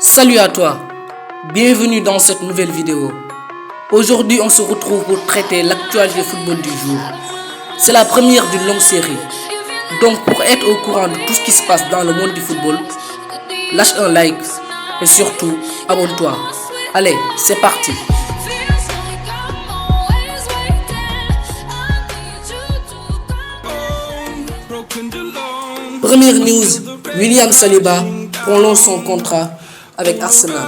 Salut à toi, bienvenue dans cette nouvelle vidéo. Aujourd'hui on se retrouve pour traiter l'actualité football du jour. C'est la première d'une longue série. Donc pour être au courant de tout ce qui se passe dans le monde du football, lâche un like et surtout abonne-toi. Allez, c'est parti. Première news, William Saliba prolonge son contrat avec Arsenal.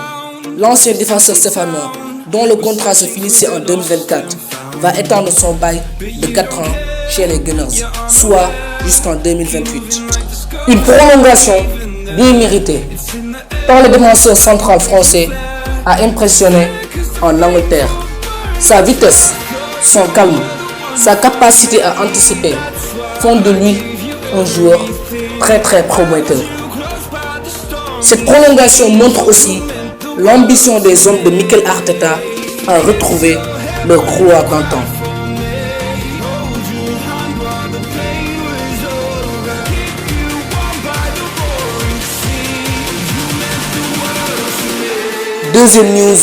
L'ancien défenseur stéphanois, dont le contrat se finissait en 2024, va étendre son bail de 4 ans chez les Gunners, soit jusqu'en 2028. Une prolongation bien méritée, tant le défenseur central français a impressionné en Angleterre. Sa vitesse, son calme, sa capacité à anticiper font de lui un joueur très prometteur. Cette prolongation montre aussi l'ambition des hommes de Mikel Arteta à retrouver leur gloire d'antan. Deuxième news,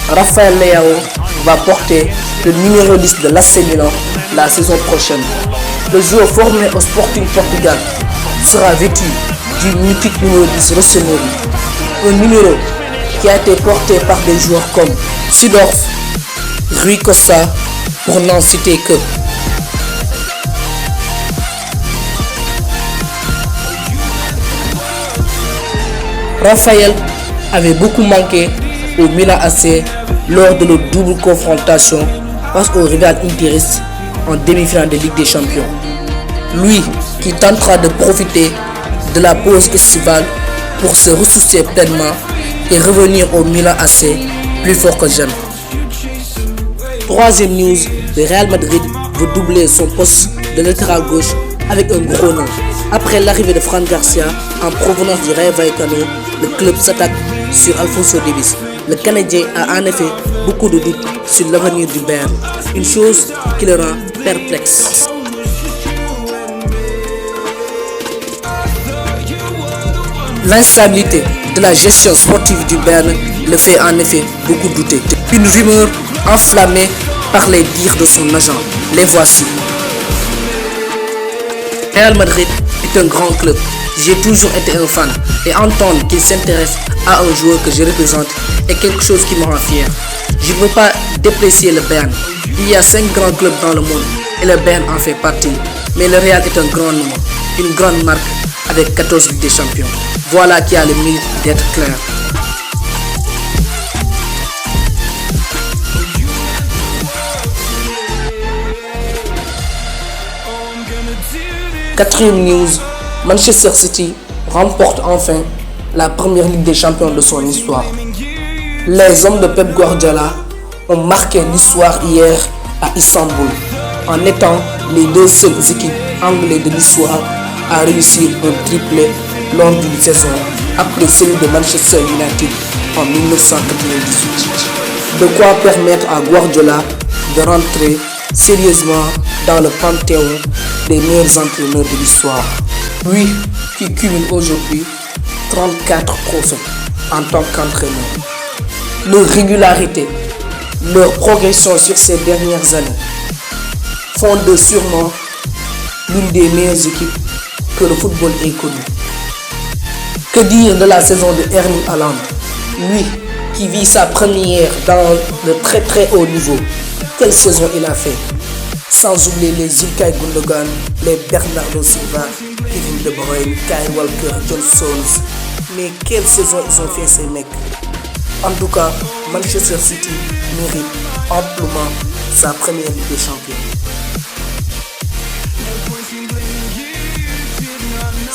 Rafael Leao va porter le numéro 10 de l'AC Milan la saison prochaine. Le joueur formé au Sporting Portugal sera vêtu du mythique numéro 10 Rossoneri, un numéro qui a été porté par des joueurs comme Seedorf, Rui Costa, pour n'en citer que. Rafael avait beaucoup manqué au Milan AC lors de leur double confrontation face au rival interiste en demi-finale de Ligue des Champions. Lui qui tentera de profiter de la pause estivale pour se ressourcer pleinement et revenir au Milan AC plus fort que jamais. Troisième news, le Real Madrid veut doubler son poste de latéral gauche avec un gros nom. Après l'arrivée de Fran Garcia en provenance du Rayo Vallecano, le club s'attaque sur Alphonso Davies. Le Canadien a en effet beaucoup de doutes sur l'avenir du Bayern, une chose qui le rend perplexe. L'instabilité de la gestion sportive du Bayern le fait en effet beaucoup douter. Une rumeur enflammée par les dires de son agent. Les voici. Real Madrid est un grand club. J'ai toujours été un fan et entendre qu'il s'intéresse à un joueur que je représente est quelque chose qui me rend fier. Je ne veux pas déprécier le Bayern. Il y a 5 grands clubs dans le monde et le Bayern en fait partie. Mais le Real est un grand nom, une grande marque avec 14 Ligues des Champions. Voilà qui a le mérite d'être clair. Quatrième news, Manchester City remporte enfin la première Ligue des Champions de son histoire. Les hommes de Pep Guardiola ont marqué l'histoire hier à Istanbul en étant les deux seules équipes anglaises de l'histoire à réussir un triplé lors d'une saison après celui de Manchester United en 1998. De quoi permettre à Guardiola de rentrer sérieusement dans le panthéon des meilleurs entraîneurs de l'histoire. Lui qui cumule aujourd'hui 34 trophées en tant qu'entraîneur. Leur régularité, leur progression sur ces dernières années font de sûrement l'une des meilleures équipes que le football ait connu. Que dire de la saison de Erling Haaland, lui qui vit sa première dans le très haut niveau. Quelle saison il a fait, sans oublier les Ilkay Gundogan, les Bernardo Silva, Kevin De Bruyne, Kyle Walker, John Stones. Mais quelle saison ils ont fait ces mecs. En tout cas, Manchester City mérite amplement sa première Ligue des Champions.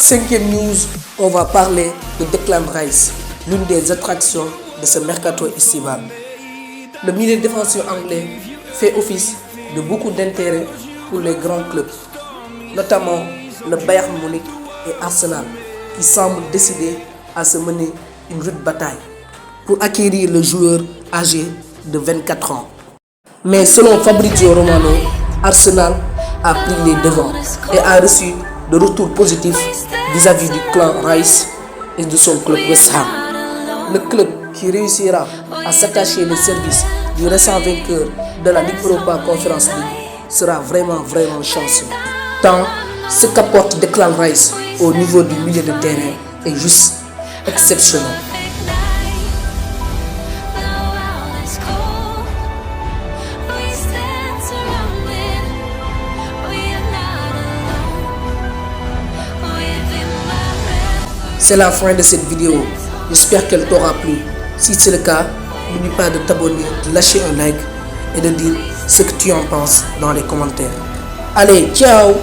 Cinquième news, on va parler de Declan Rice, l'une des attractions de ce mercato estival. Le milieu défenseur anglais fait office de beaucoup d'intérêt pour les grands clubs, notamment le Bayern Munich et Arsenal, qui semblent décidés à se mener une rude bataille pour acquérir le joueur âgé de 24 ans. Mais selon Fabrizio Romano, Arsenal a pris les devants et a reçu de retours positifs vis-à-vis du clan Rice et de son club West Ham. Le club qui réussira à s'attacher les services du récent vainqueur de la Ligue Europa Conference League sera vraiment chanceux. Tant ce qu'apporte Declan Rice au niveau du milieu de terrain est juste exceptionnel. C'est la fin de cette vidéo. J'espère qu'elle t'aura plu. Si c'est le cas, n'oublie pas de t'abonner, de lâcher un like et de dire ce que tu en penses dans les commentaires. Allez, ciao!